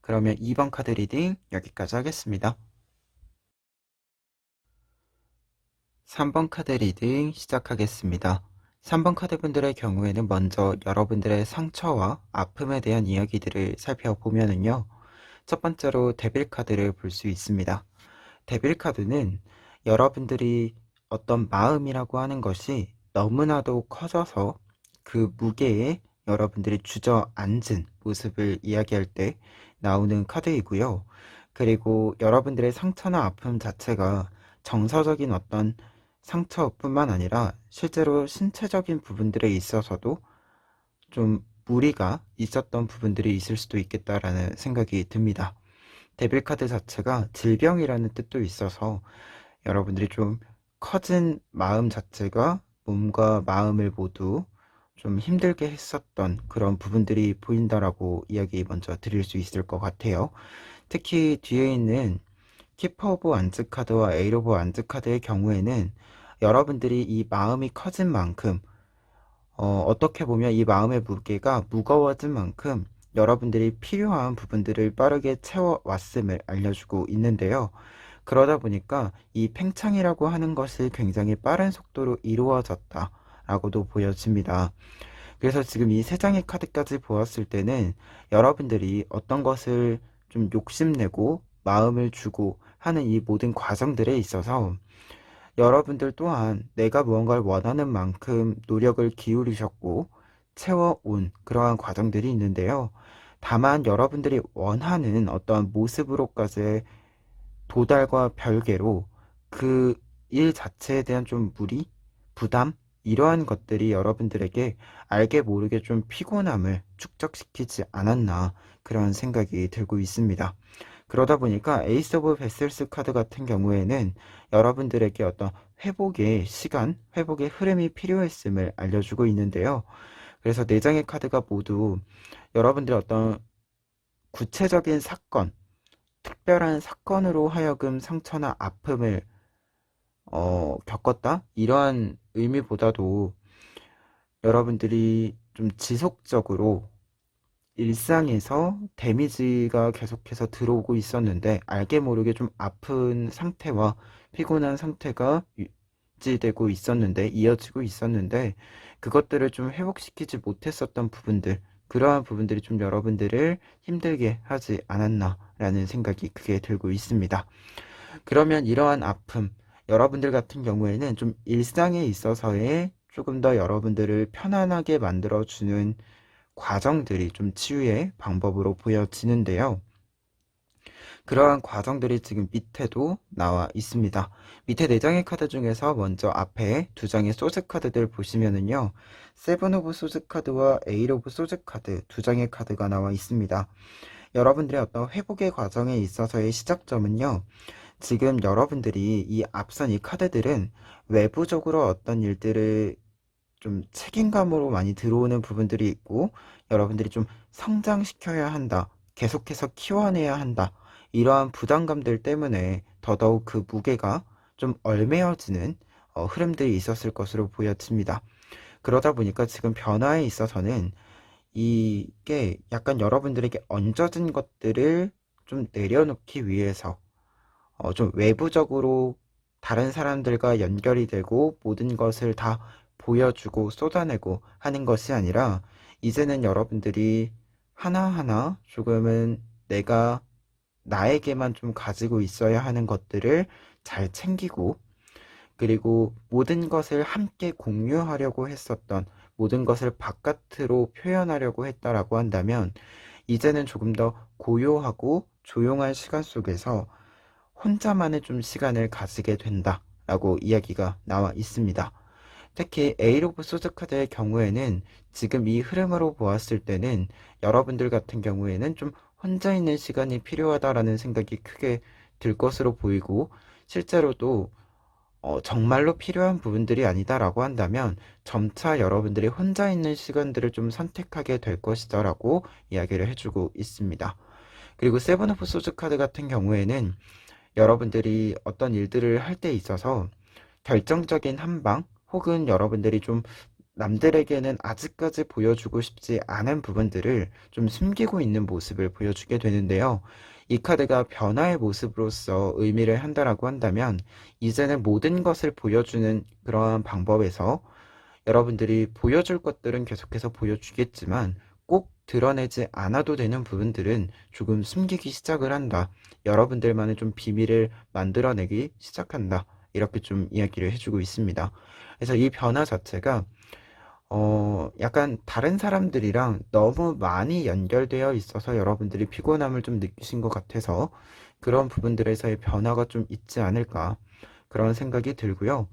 [SPEAKER 1] 그러면 2번 카드 리딩 여기까지 하겠습니다. 3번 카드 리딩 시작하겠습니다. 3번 카드 분들의 경우에는 먼저 여러분들의 상처와 아픔에 대한 이야기들을 살펴보면은요. 첫 번째로 데빌 카드를 볼 수 있습니다. 데빌 카드는 여러분들이 어떤 마음이라고 하는 것이 너무나도 커져서 그 무게에 여러분들이 주저앉은 모습을 이야기할 때 나오는 카드이고요. 그리고 여러분들의 상처나 아픔 자체가 정서적인 어떤 상처뿐만 아니라 실제로 신체적인 부분들에 있어서도 좀 무리가 있었던 부분들이 있을 수도 있겠다라는 생각이 듭니다. 데빌 카드 자체가 질병이라는 뜻도 있어서 여러분들이 좀 커진 마음 자체가 몸과 마음을 모두 좀 힘들게 했었던 그런 부분들이 보인다라고 이야기 먼저 드릴 수 있을 것 같아요. 특히 뒤에 있는 키퍼 오브 완즈 카드와 에일 오브 완즈 카드의 경우에는 여러분들이 이 마음이 커진 만큼 어떻게 보면 이 마음의 무게가 무거워진 만큼 여러분들이 필요한 부분들을 빠르게 채워왔음을 알려주고 있는데요. 그러다 보니까 이 팽창이라고 하는 것이 굉장히 빠른 속도로 이루어졌다라고도 보여집니다. 그래서 지금 이 세 장의 카드까지 보았을 때는 여러분들이 어떤 것을 좀 욕심내고 마음을 주고 하는 이 모든 과정들에 있어서 여러분들 또한 내가 무언가를 원하는 만큼 노력을 기울이셨고 채워온 그러한 과정들이 있는데요. 다만 여러분들이 원하는 어떠한 모습으로까지의 도달과 별개로 그 일 자체에 대한 좀 무리, 부담, 이러한 것들이 여러분들에게 알게 모르게 좀 피곤함을 축적시키지 않았나 그런 생각이 들고 있습니다. 그러다 보니까 에이스 오브 베슬스 카드 같은 경우에는 여러분들에게 어떤 회복의 시간, 회복의 흐름이 필요했음을 알려주고 있는데요. 그래서 네 장의 카드가 모두 여러분들의 어떤 구체적인 사건, 특별한 사건으로 하여금 상처나 아픔을 겪었다? 이러한 의미보다도 여러분들이 좀 지속적으로 일상에서 데미지가 계속해서 들어오고 있었는데 알게 모르게 좀 아픈 상태와 피곤한 상태가 유지되고 있었는데 이어지고 있었는데 그것들을 좀 회복시키지 못했었던 부분들 그러한 부분들이 좀 여러분들을 힘들게 하지 않았나라는 생각이 크게 들고 있습니다. 그러면 이러한 아픔 여러분들 같은 경우에는 좀 일상에 있어서의 조금 더 여러분들을 편안하게 만들어주는 과정들이 좀 치유의 방법으로 보여지는데요. 그러한 과정들이 지금 밑에도 나와 있습니다. 밑에 4장의 카드 중에서 먼저 앞에 2장의 소즈 카드들 보시면은요. 세븐 오브 소즈 카드와 에잇 오브 소즈 카드 2장의 카드가 나와 있습니다. 여러분들의 어떤 회복의 과정에 있어서의 시작점은요. 지금 여러분들이 이 앞선 이 카드들은 외부적으로 어떤 일들을 좀 책임감으로 많이 들어오는 부분들이 있고 여러분들이 좀 성장시켜야 한다. 계속해서 키워내야 한다. 이러한 부담감들 때문에 더더욱 그 무게가 좀 얼매어지는 흐름들이 있었을 것으로 보여집니다. 그러다 보니까 지금 변화에 있어서는 이게 약간 여러분들에게 얹어진 것들을 좀 내려놓기 위해서 좀 외부적으로 다른 사람들과 연결이 되고 모든 것을 다 보여주고 쏟아내고 하는 것이 아니라 이제는 여러분들이 하나하나 조금은 내가 나에게만 좀 가지고 있어야 하는 것들을 잘 챙기고, 그리고 모든 것을 함께 공유하려고 했었던, 모든 것을 바깥으로 표현하려고 했다라고 한다면 이제는 조금 더 고요하고 조용한 시간 속에서 혼자만의 좀 시간을 가지게 된다라고 이야기가 나와 있습니다. 특히 에이로브 소드 카드의 경우에는 지금 이 흐름으로 보았을 때는 여러분들 같은 경우에는 좀 혼자 있는 시간이 필요하다라는 생각이 크게 들 것으로 보이고, 실제로도 정말로 필요한 부분들이 아니다라고 한다면 점차 여러분들이 혼자 있는 시간들을 좀 선택하게 될 것이다라고 이야기를 해주고 있습니다. 그리고 세븐 오브 소드 카드 같은 경우에는 여러분들이 어떤 일들을 할 때 있어서 결정적인 한방, 혹은 여러분들이 좀 남들에게는 아직까지 보여주고 싶지 않은 부분들을 좀 숨기고 있는 모습을 보여주게 되는데요. 이 카드가 변화의 모습으로서 의미를 한다라고 한다면 이제는 모든 것을 보여주는 그러한 방법에서 여러분들이 보여줄 것들은 계속해서 보여주겠지만 꼭 드러내지 않아도 되는 부분들은 조금 숨기기 시작을 한다. 여러분들만의 좀 비밀을 만들어내기 시작한다. 이렇게 좀 이야기를 해주고 있습니다. 그래서 이 변화 자체가 약간 다른 사람들이랑 너무 많이 연결되어 있어서 여러분들이 피곤함을 좀 느끼신 것 같아서 그런 부분들에서의 변화가 좀 있지 않을까, 그런 생각이 들고요.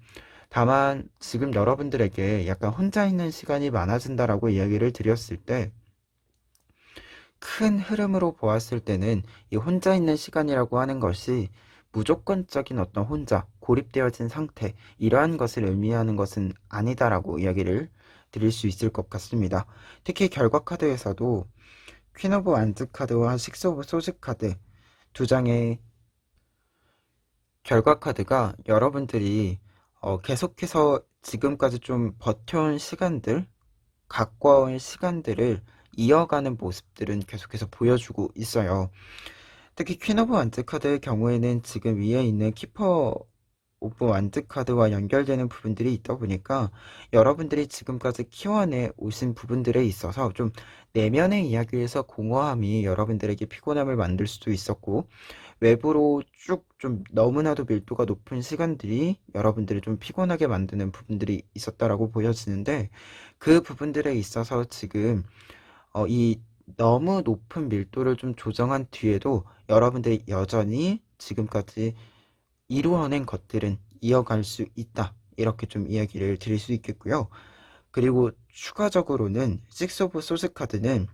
[SPEAKER 1] 다만 지금 여러분들에게 약간 혼자 있는 시간이 많아진다라고 이야기를 드렸을 때 큰 흐름으로 보았을 때는 이 혼자 있는 시간이라고 하는 것이 무조건적인 어떤 혼자, 고립되어진 상태, 이러한 것을 의미하는 것은 아니다라고 이야기를 드릴 수 있을 것 같습니다. 특히 결과 카드에서도 퀸 오브 완즈 카드와 식스 오브 소즈 카드 두 장의 결과 카드가 여러분들이 계속해서 지금까지 좀 버텨온 시간들, 가까운 시간들을 이어가는 모습들은 계속해서 보여주고 있어요. 특히 퀸 오브 완즈 카드의 경우에는 지금 위에 있는 키퍼 오브 완즈 카드와 연결되는 부분들이 있다 보니까 여러분들이 지금까지 키워내 오신 부분들에 있어서 좀 내면의 이야기에서 공허함이 여러분들에게 피곤함을 만들 수도 있었고, 외부로 쭉 좀 너무나도 밀도가 높은 시간들이 여러분들을 좀 피곤하게 만드는 부분들이 있었다라고 보여지는데, 그 부분들에 있어서 지금 이 너무 높은 밀도를 좀 조정한 뒤에도 여러분들이 여전히 지금까지 이루어낸 것들은 이어갈 수 있다. 이렇게 좀 이야기를 드릴 수 있겠고요. 그리고 추가적으로는 식스 오브 소스 카드는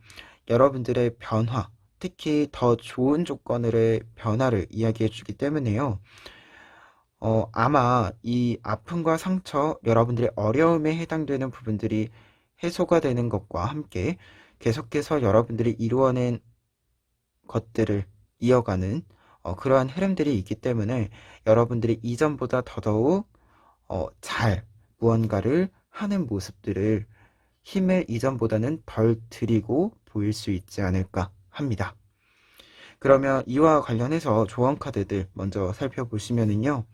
[SPEAKER 1] 여러분들의 변화, 특히 더 좋은 조건의 변화를 이야기해 주기 때문에요. 아마 이 아픔과 상처, 여러분들의 어려움에 해당되는 부분들이 해소가 되는 것과 함께 계속해서 여러분들이 이루어낸 것들을 이어가는 그러한 흐름들이 있기 때문에 여러분들이 이전보다 더더욱 잘 무언가를 하는 모습들을 힘을 이전보다는 덜 들이고 보일 수 있지 않을까 합니다. 그러면 이와 관련해서 조언 카드들 먼저 살펴보시면은요.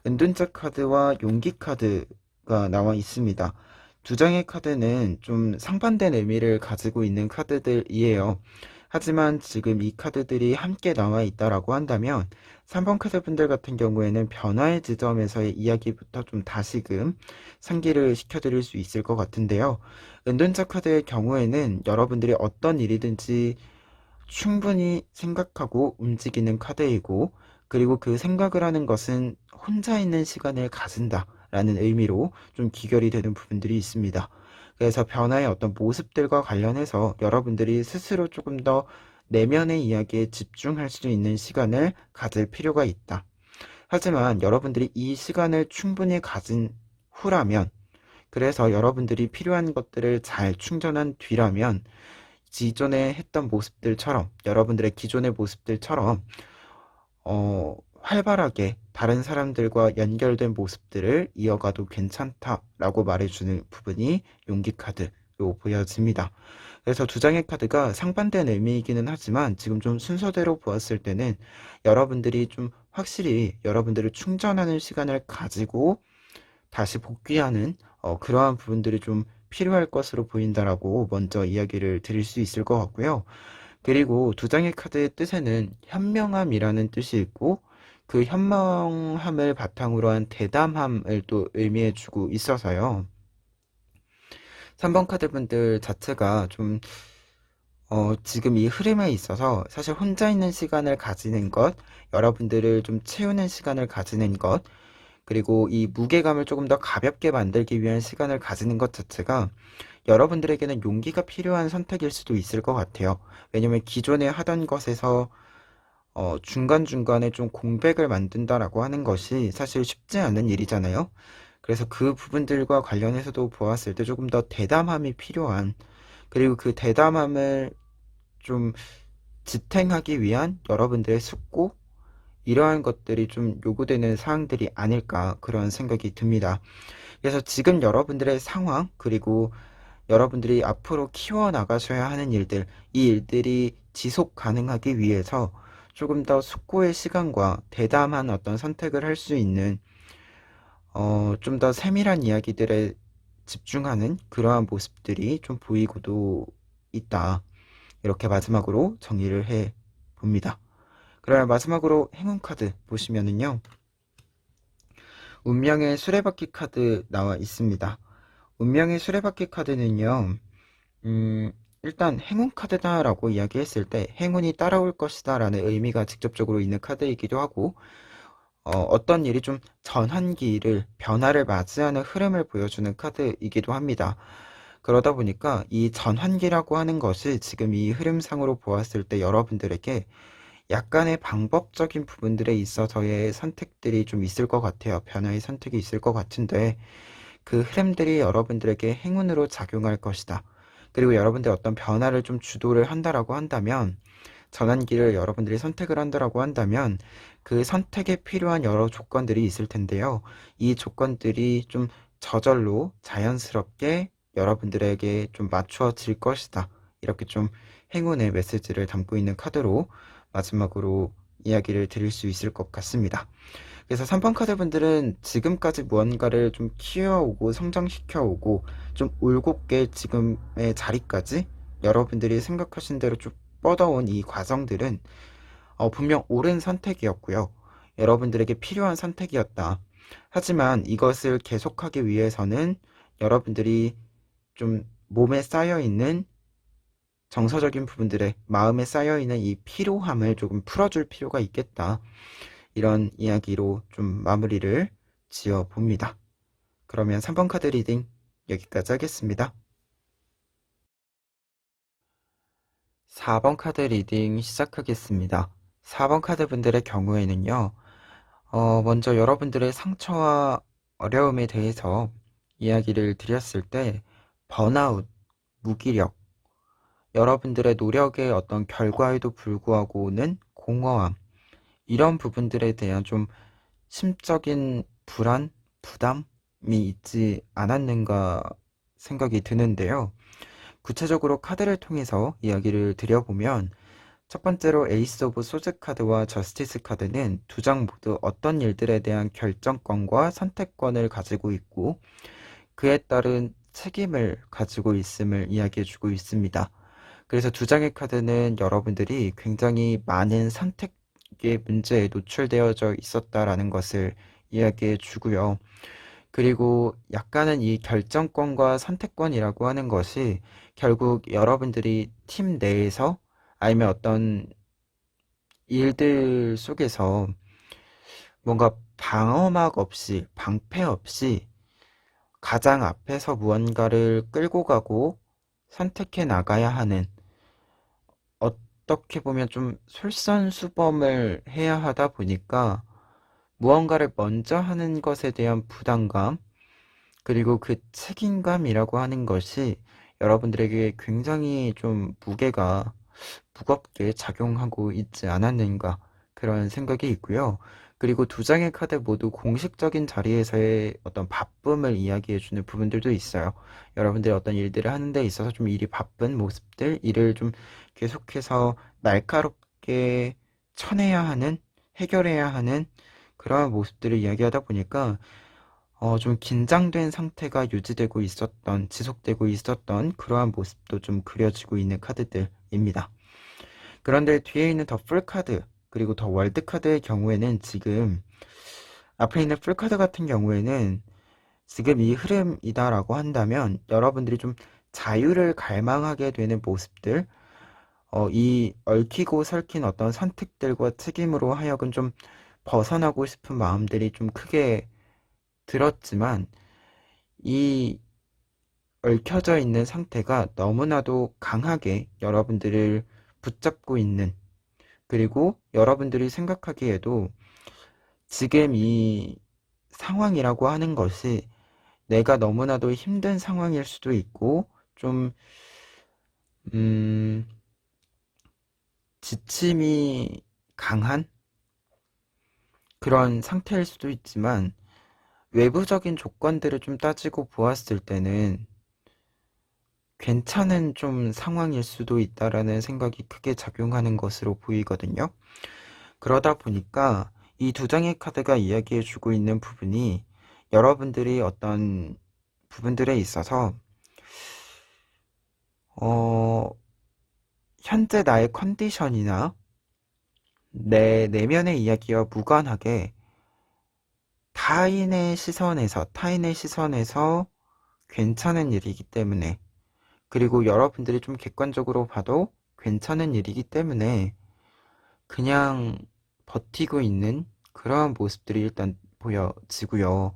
[SPEAKER 1] 은둔자 카드와 용기 카드가 나와 있습니다. 두 장의 카드는 좀 상반된 의미를 가지고 있는 카드들이에요. 하지만 지금 이 카드들이 함께 나와 있다라고 한다면 3번 카드 분들 같은 경우에는 변화의 지점에서의 이야기부터 좀 다시금 상기를 시켜드릴 수 있을 것 같은데요. 은둔자 카드의 경우에는 여러분들이 어떤 일이든지 충분히 생각하고 움직이는 카드이고, 그리고 그 생각을 하는 것은 혼자 있는 시간을 가진다 라는 의미로 좀 귀결이 되는 부분들이 있습니다. 그래서 변화의 어떤 모습들과 관련해서 여러분들이 스스로 조금 더 내면의 이야기에 집중할 수 있는 시간을 가질 필요가 있다. 하지만 여러분들이 이 시간을 충분히 가진 후라면, 그래서 여러분들이 필요한 것들을 잘 충전한 뒤라면 기존에 했던 모습들처럼, 여러분들의 기존의 모습들처럼 활발하게 다른 사람들과 연결된 모습들을 이어가도 괜찮다라고 말해주는 부분이 용기 카드로 보여집니다. 그래서 두 장의 카드가 상반된 의미이기는 하지만 지금 좀 순서대로 보았을 때는 여러분들이 좀 확실히 여러분들을 충전하는 시간을 가지고 다시 복귀하는 그러한 부분들이 좀 필요할 것으로 보인다라고 먼저 이야기를 드릴 수 있을 것 같고요. 그리고 두 장의 카드의 뜻에는 현명함이라는 뜻이 있고 그 현명함을 바탕으로 한 대담함을 또 의미해주고 있어서요. 3번 카드 분들 자체가 좀 지금 이 흐름에 있어서 사실 혼자 있는 시간을 가지는 것, 여러분들을 좀 채우는 시간을 가지는 것, 그리고 이 무게감을 조금 더 가볍게 만들기 위한 시간을 가지는 것 자체가 여러분들에게는 용기가 필요한 선택일 수도 있을 것 같아요. 왜냐면 기존에 하던 것에서 중간중간에 좀 공백을 만든다라고 하는 것이 사실 쉽지 않은 일이잖아요. 그래서 그 부분들과 관련해서도 보았을 때 조금 더 대담함이 필요한, 그리고 그 대담함을 좀 지탱하기 위한 여러분들의 숙고, 이러한 것들이 좀 요구되는 사항들이 아닐까 그런 생각이 듭니다. 그래서 지금 여러분들의 상황, 그리고 여러분들이 앞으로 키워나가셔야 하는 일들, 이 일들이 지속 가능하기 위해서 조금 더 숙고의 시간과 대담한 어떤 선택을 할 수 있는 좀 더 세밀한 이야기들에 집중하는 그러한 모습들이 좀 보이고도 있다. 이렇게 마지막으로 정리를 해 봅니다. 그러면 마지막으로 행운 카드 보시면은요. 운명의 수레바퀴 카드 나와 있습니다. 운명의 수레바퀴 카드는요. 음, 일단 행운 카드다라고 이야기했을 때 행운이 따라올 것이다 라는 의미가 직접적으로 있는 카드이기도 하고 어떤 일이 좀 전환기를 변화를 맞이하는 흐름을 보여주는 카드이기도 합니다. 그러다 보니까 이 전환기라고 하는 것이 지금 이 흐름상으로 보았을 때 여러분들에게 약간의 방법적인 부분들에 있어서의 선택들이 좀 있을 것 같아요. 변화의 선택이 있을 것 같은데 그 흐름들이 여러분들에게 행운으로 작용할 것이다. 그리고 여러분들 어떤 변화를 좀 주도를 한다라고 한다면 전환기를 여러분들이 선택을 한다라고 한다면 그 선택에 필요한 여러 조건들이 있을 텐데요. 이 조건들이 좀 저절로 자연스럽게 여러분들에게 좀 맞추어질 것이다. 이렇게 좀 행운의 메시지를 담고 있는 카드로 마지막으로 이야기를 드릴 수 있을 것 같습니다. 그래서 3번 카드 분들은 지금까지 무언가를 좀 키워오고 성장시켜오고 좀 올곧게 지금의 자리까지 여러분들이 생각하신 대로 쭉 뻗어온 이 과정들은 분명 옳은 선택이었고요. 여러분들에게 필요한 선택이었다. 하지만 이것을 계속하기 위해서는 여러분들이 좀 몸에 쌓여있는 정서적인 부분들에 마음에 쌓여있는 이 피로함을 조금 풀어줄 필요가 있겠다. 이런 이야기로 좀 마무리를 지어 봅니다. 그러면 3번 카드 리딩 여기까지 하겠습니다. 4번 카드 리딩 시작하겠습니다. 4번 카드 분들의 경우에는요, 먼저 여러분들의 상처와 어려움에 대해서 이야기를 드렸을 때, 번아웃, 무기력, 여러분들의 노력의 어떤 결과에도 불구하고 오는 공허함, 이런 부분들에 대한 좀 심적인 불안, 부담이 있지 않았는가 생각이 드는데요. 구체적으로 카드를 통해서 이야기를 드려보면 첫 번째로 에이스 오브 소즈 카드와 저스티스 카드는 두 장 모두 어떤 일들에 대한 결정권과 선택권을 가지고 있고 그에 따른 책임을 가지고 있음을 이야기해주고 있습니다. 그래서 두 장의 카드는 여러분들이 굉장히 많은 선택의 문제에 노출되어져 있었다라는 것을 이야기해 주고요. 그리고 약간은 이 결정권과 선택권이라고 하는 것이 결국 여러분들이 팀 내에서 아니면 어떤 일들 속에서 뭔가 방어막 없이, 방패 없이 가장 앞에서 무언가를 끌고 가고 선택해 나가야 하는 어떻게 보면 좀 솔선수범을 해야 하다 보니까 무언가를 먼저 하는 것에 대한 부담감, 그리고 그 책임감이라고 하는 것이 여러분들에게 굉장히 좀 무게가 무겁게 작용하고 있지 않았는가 그런 생각이 있고요. 그리고 두 장의 카드 모두 공식적인 자리에서의 어떤 바쁨을 이야기해주는 부분들도 있어요. 여러분들이 어떤 일들을 하는 데 있어서 좀 일이 바쁜 모습들, 일을 좀 계속해서 날카롭게 쳐내야 하는, 해결해야 하는 그러한 모습들을 이야기하다 보니까 좀 긴장된 상태가 유지되고 있었던, 지속되고 있었던 그러한 모습도 좀 그려지고 있는 카드들입니다. 그런데 뒤에 있는 더 풀카드, 그리고 더 월드카드의 경우에는 지금 앞에 있는 풀카드 같은 경우에는 지금 이 흐름이다라고 한다면 여러분들이 좀 자유를 갈망하게 되는 모습들, 이 얽히고 설킨 어떤 선택들과 책임으로 하여금 좀 벗어나고 싶은 마음들이 좀 크게 들었지만 이 얽혀져 있는 상태가 너무나도 강하게 여러분들을 붙잡고 있는, 그리고 여러분들이 생각하기에도 지금 이 상황이라고 하는 것이 내가 너무나도 힘든 상황일 수도 있고 좀 음, 지침이 강한 그런 상태일 수도 있지만 외부적인 조건들을 좀 따지고 보았을 때는 괜찮은 좀 상황일 수도 있다라는 생각이 크게 작용하는 것으로 보이거든요. 그러다 보니까 이 두 장의 카드가 이야기해주고 있는 부분이 여러분들이 어떤 부분들에 있어서 현재 나의 컨디션이나 내 내면의 이야기와 무관하게 타인의 시선에서 괜찮은 일이기 때문에, 그리고 여러분들이 좀 객관적으로 봐도 괜찮은 일이기 때문에 그냥 버티고 있는 그러한 모습들이 일단 보여지고요.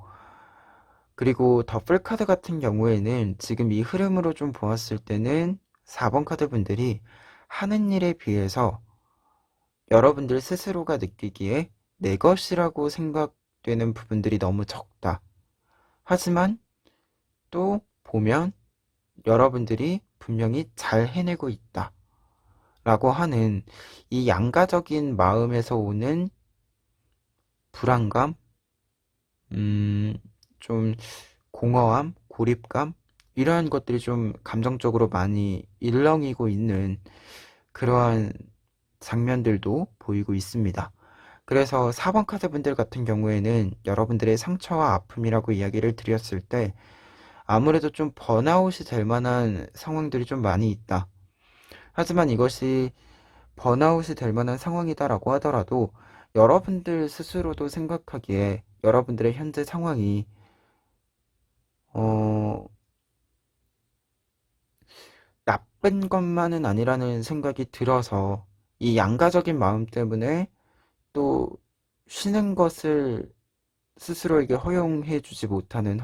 [SPEAKER 1] 그리고 더블 카드 같은 경우에는 지금 이 흐름으로 좀 보았을 때는 4번 카드 분들이 하는 일에 비해서 여러분들 스스로가 느끼기에 내 것이라고 생각되는 부분들이 너무 적다. 하지만 또 보면 여러분들이 분명히 잘 해내고 있다. 라고 하는 이 양가적인 마음에서 오는 불안감, 좀 공허함, 고립감, 이러한 것들이 좀 감정적으로 많이 일렁이고 있는 그러한 장면들도 보이고 있습니다. 그래서 4번 카드 분들 같은 경우에는 여러분들의 상처와 아픔이라고 이야기를 드렸을 때 아무래도 좀 번아웃이 될 만한 상황들이 좀 많이 있다. 하지만 이것이 번아웃이 될 만한 상황이다라고 하더라도 여러분들 스스로도 생각하기에 여러분들의 현재 상황이 어, 나쁜 것만은 아니라는 생각이 들어서 이 양가적인 마음 때문에 또 쉬는 것을 스스로에게 허락해 주지 못하는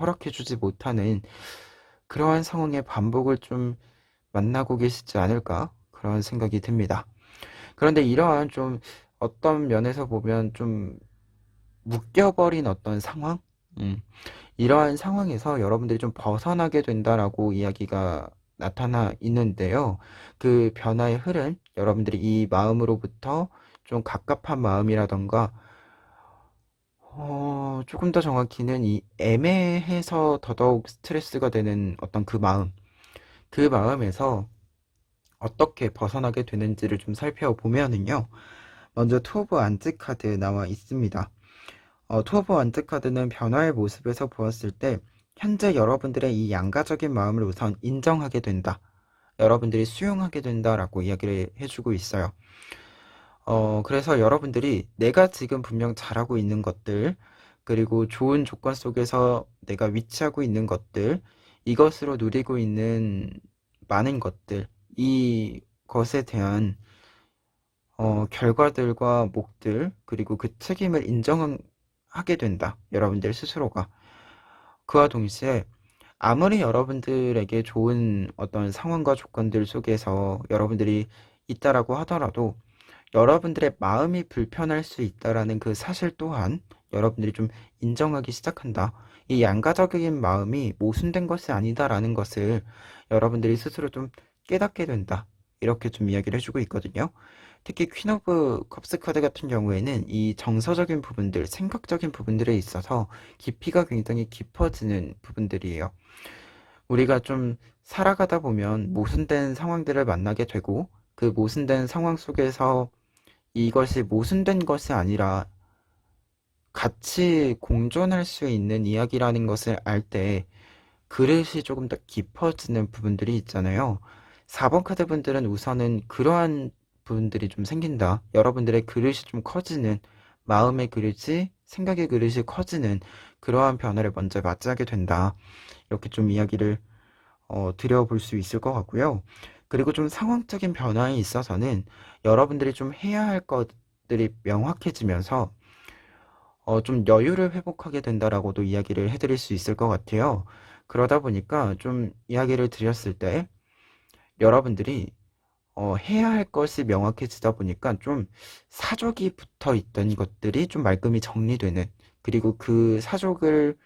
[SPEAKER 1] 그러한 상황의 반복을 좀 만나고 계시지 않을까 그런 생각이 듭니다. 그런데 이러한 좀 어떤 면에서 보면 좀 묶여버린 어떤 상황? 이러한 상황에서 여러분들이 좀 벗어나게 된다라고 이야기가 나타나 있는데요. 그 변화의 흐름, 여러분들이 이 마음으로부터 좀 갑갑한 마음이라던가, 조금 더 정확히는 이 애매해서 더더욱 스트레스가 되는 어떤 그 마음에서 어떻게 벗어나게 되는지를 좀 살펴보면은요. 먼저 투 오브 안트 카드 나와 있습니다. 투 오브 원트 카드는 변화의 모습에서 보았을 때 현재 여러분들의 이 양가적인 마음을 우선 인정하게 된다. 여러분들이 수용하게 된다라고 이야기를 해주고 있어요. 그래서 여러분들이 내가 지금 분명 잘하고 있는 것들, 그리고 좋은 조건 속에서 내가 위치하고 있는 것들, 이것으로 누리고 있는 많은 것들, 이것에 대한 결과들과 목들, 그리고 그 책임을 인정하게 된다. 여러분들 스스로가. 그와 동시에 아무리 여러분들에게 좋은 어떤 상황과 조건들 속에서 여러분들이 있다라고 하더라도 여러분들의 마음이 불편할 수 있다라는 그 사실 또한 여러분들이 좀 인정하기 시작한다. 이 양가적인 마음이 모순된 것이 아니다라는 것을 여러분들이 스스로 좀 깨닫게 된다. 이렇게 좀 이야기를 해주고 있거든요. 특히 퀸 오브 컵스 카드 같은 경우에는 이 정서적인 부분들, 생각적인 부분들에 있어서 깊이가 굉장히 깊어지는 부분들이에요. 우리가 좀 살아가다 보면 모순된 상황들을 만나게 되고 그 모순된 상황 속에서 이것이 모순된 것이 아니라 같이 공존할 수 있는 이야기라는 것을 알 때 그릇이 조금 더 깊어지는 부분들이 있잖아요. 4번 카드 분들은 우선은 그러한 부분들이 좀 생긴다. 여러분들의 그릇이 좀 커지는, 마음의 그릇이, 생각의 그릇이 커지는 그러한 변화를 먼저 맞이하게 된다. 이렇게 좀 이야기를 드려볼 수 있을 것 같고요. 그리고 좀 상황적인 변화에 있어서는 여러분들이 좀 해야 할 것들이 명확해지면서 좀 여유를 회복하게 된다라고도 이야기를 해드릴 수 있을 것 같아요. 그러다 보니까 좀 이야기를 드렸을 때 여러분들이 해야 할 것이 명확해지다 보니까 좀 사족이 붙어 있던 것들이 좀 말끔히 정리되는, 그리고 그 사족을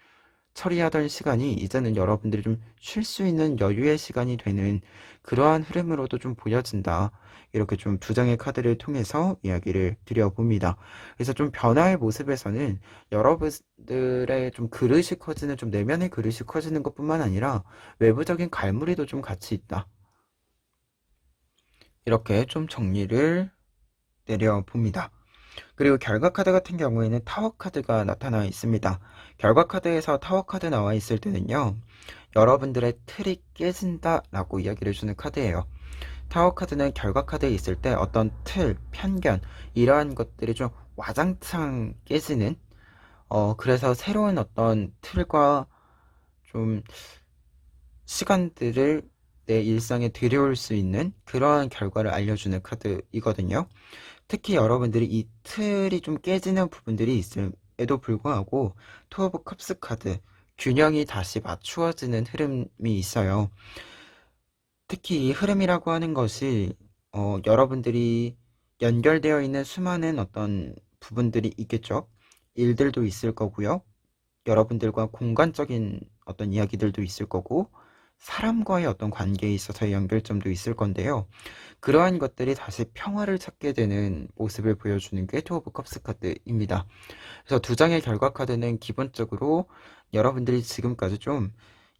[SPEAKER 1] 처리하던 시간이 이제는 여러분들이 좀 쉴 수 있는 여유의 시간이 되는 그러한 흐름으로도 좀 보여진다. 이렇게 좀 두 장의 카드를 통해서 이야기를 드려봅니다. 그래서 좀 변화의 모습에서는 여러분들의 좀 그릇이 커지는, 좀 내면의 그릇이 커지는 것뿐만 아니라 외부적인 갈무리도 좀 같이 있다. 이렇게 좀 정리를 내려봅니다. 그리고 결과 카드 같은 경우에는 타워 카드가 나타나 있습니다. 결과 카드에서 타워 카드 나와 있을 때는요, 여러분들의 틀이 깨진다 라고 이야기를 주는 카드예요. 타워 카드는 결과 카드에 있을 때 어떤 틀, 편견, 이러한 것들이 좀 와장창 깨지는, 그래서 새로운 어떤 틀과 좀 시간들을 내 일상에 들여올 수 있는 그러한 결과를 알려주는 카드이거든요. 특히 여러분들이 이 틀이 좀 깨지는 부분들이 있음에도 불구하고 투 오브 컵스 카드, 균형이 다시 맞추어지는 흐름이 있어요. 특히 이 흐름이라고 하는 것이 여러분들이 연결되어 있는 수많은 어떤 부분들이 있겠죠. 일들도 있을 거고요. 여러분들과 공간적인 어떤 이야기들도 있을 거고, 사람과의 어떤 관계에 있어서의 연결점도 있을 건데요. 그러한 것들이 다시 평화를 찾게 되는 모습을 보여주는 게 투 오브 컵스 카드입니다. 그래서 두 장의 결과 카드는 기본적으로 여러분들이 지금까지 좀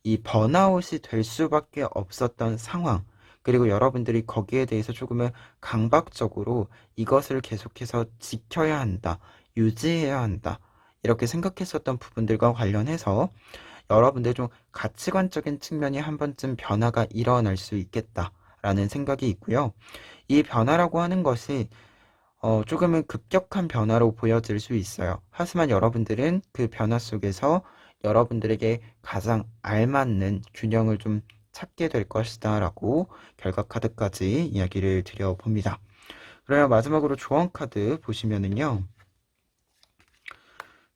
[SPEAKER 1] 이 번아웃이 될 수밖에 없었던 상황, 그리고 여러분들이 거기에 대해서 조금은 강박적으로 이것을 계속해서 지켜야 한다, 유지해야 한다, 이렇게 생각했었던 부분들과 관련해서 여러분들 좀 가치관적인 측면이 한 번쯤 변화가 일어날 수 있겠다라는 생각이 있고요. 이 변화라고 하는 것이 조금은 급격한 변화로 보여질 수 있어요. 하지만 여러분들은 그 변화 속에서 여러분들에게 가장 알맞는 균형을 좀 찾게 될 것이다 라고 결과 카드까지 이야기를 드려봅니다. 그러면 마지막으로 조언 카드 보시면은요,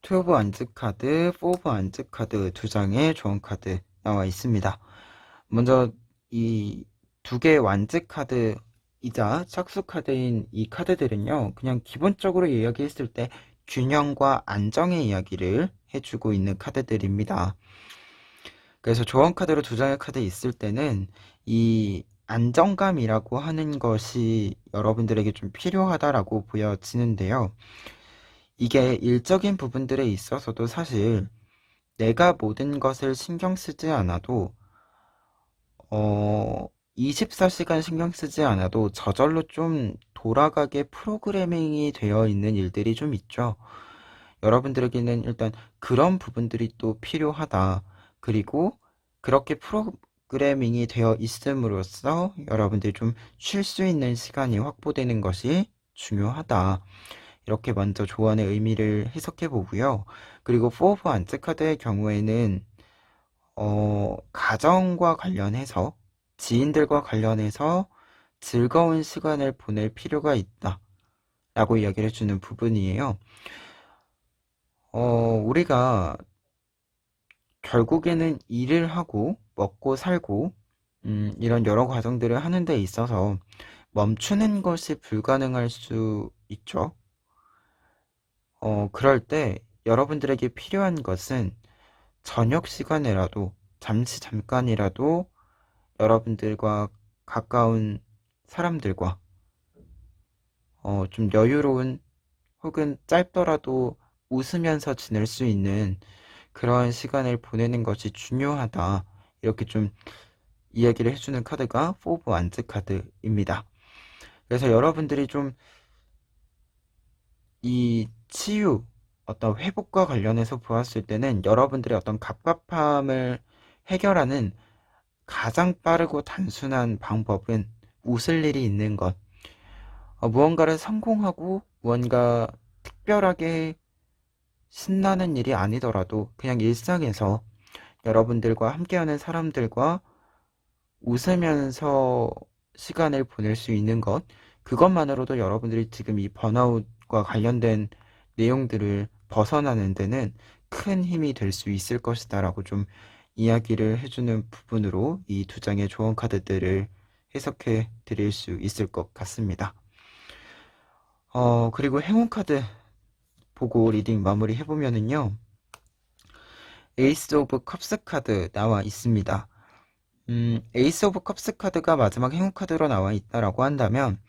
[SPEAKER 1] 투 오브 완즈 카드, 포 오브 완즈 카드 두 장의 조언 카드 나와 있습니다. 먼저 이 두 개의 완즈 카드이자 짝수 카드인 이 카드들은요, 그냥 기본적으로 이야기했을 때 균형과 안정의 이야기를 해주고 있는 카드들입니다. 그래서 조언 카드로 두 장의 카드 있을 때는 이 안정감이라고 하는 것이 여러분들에게 좀 필요하다라고 보여지는데요. 이게 일적인 부분들에 있어서도 사실 내가 모든 것을 신경 쓰지 않아도 24시간 신경 쓰지 않아도 저절로 좀 돌아가게 프로그래밍이 되어 있는 일들이 좀 있죠. 여러분들에게는 일단 그런 부분들이 또 필요하다. 그리고 그렇게 프로그래밍이 되어 있음으로써 여러분들이 좀 쉴 수 있는 시간이 확보되는 것이 중요하다. 이렇게 먼저 조언의 의미를 해석해 보고요. 그리고 포 오브 안츠 카드의 경우에는 가정과 관련해서, 지인들과 관련해서 즐거운 시간을 보낼 필요가 있다 라고 이야기를 해주는 부분이에요. 우리가 결국에는 일을 하고 먹고 살고 이런 여러 과정들을 하는 데 있어서 멈추는 것이 불가능할 수 있죠. 그럴 때 여러분들에게 필요한 것은 저녁 시간에라도 잠깐이라도 여러분들과 가까운 사람들과 좀 여유로운 혹은 짧더라도 웃으면서 지낼 수 있는 그런 시간을 보내는 것이 중요하다. 이렇게 좀 이야기를 해주는 카드가 포브 완즈 카드입니다. 그래서 여러분들이 좀 이 치유, 어떤 회복과 관련해서 보았을 때는 여러분들의 어떤 갑갑함을 해결하는 가장 빠르고 단순한 방법은 웃을 일이 있는 것. 무언가를 성공하고 무언가 특별하게 신나는 일이 아니더라도 그냥 일상에서 여러분들과 함께하는 사람들과 웃으면서 시간을 보낼 수 있는 것, 그것만으로도 여러분들이 지금 이 번아웃과 관련된 내용들을 벗어나는 데는 큰 힘이 될 수 있을 것이다 라고 좀 이야기를 해주는 부분으로 이 두 장의 조언 카드들을 해석해 드릴 수 있을 것 같습니다. 그리고 행운 카드 보고 리딩 마무리 해보면은요, 에이스 오브 컵스 카드 나와 있습니다. 에이스 오브 컵스 카드가 마지막 행운 카드로 나와 있다라고 한다면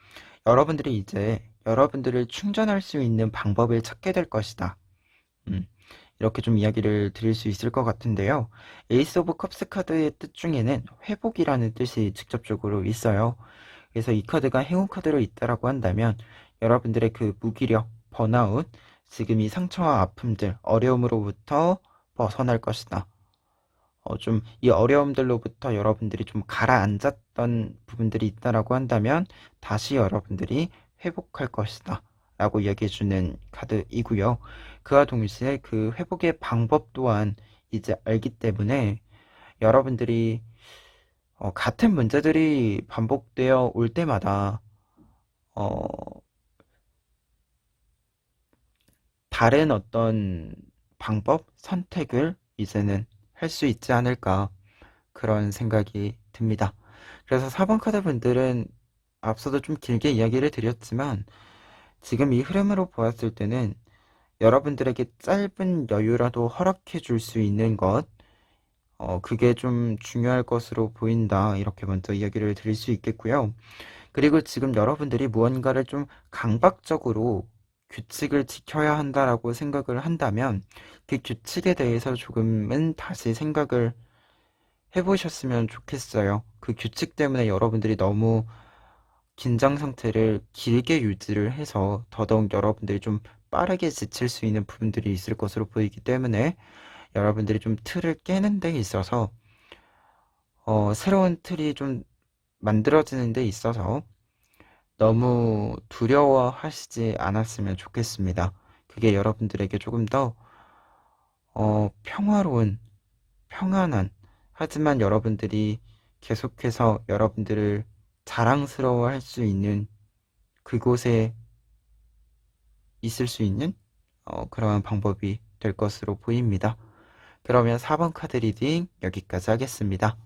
[SPEAKER 1] 여러분들이 이제 여러분들을 충전할 수 있는 방법을 찾게 될 것이다. 이렇게 좀 이야기를 드릴 수 있을 것 같은데요. 에이스 오브 컵스 카드의 뜻 중에는 회복이라는 뜻이 직접적으로 있어요. 그래서 이 카드가 행운 카드로 있다라고 한다면 여러분들의 그 무기력, 번아웃, 지금 이 상처와 아픔들, 어려움으로부터 벗어날 것이다. 좀 이 어려움들로부터 여러분들이 좀 가라앉았던 부분들이 있다라고 한다면 다시 여러분들이 회복할 것이다 라고 이야기해주는 카드이고요. 그와 동시에 그 회복의 방법 또한 이제 알기 때문에 여러분들이 같은 문제들이 반복되어 올 때마다 어, 다른 어떤 방법, 선택을 이제는 할 수 있지 않을까 그런 생각이 듭니다. 그래서 4번 카드 분들은 앞서도 좀 길게 이야기를 드렸지만 지금 이 흐름으로 보았을 때는 여러분들에게 짧은 여유라도 허락해 줄 수 있는 것, 그게 좀 중요할 것으로 보인다. 이렇게 먼저 이야기를 드릴 수 있겠고요. 그리고 지금 여러분들이 무언가를 좀 강박적으로 규칙을 지켜야 한다라고 생각을 한다면 그 규칙에 대해서 조금은 다시 생각을 해보셨으면 좋겠어요. 그 규칙 때문에 여러분들이 너무 긴장 상태를 길게 유지를 해서 더더욱 여러분들이 좀 빠르게 지칠 수 있는 부분들이 있을 것으로 보이기 때문에 여러분들이 좀 틀을 깨는 데 있어서 새로운 틀이 좀 만들어지는 데 있어서 너무 두려워하시지 않았으면 좋겠습니다. 그게 여러분들에게 조금 더 평화로운, 평안한, 하지만 여러분들이 계속해서 여러분들을 자랑스러워 할 수 있는 그곳에 있을 수 있는 그러한 방법이 될 것으로 보입니다. 그러면 4번 카드 리딩 여기까지 하겠습니다.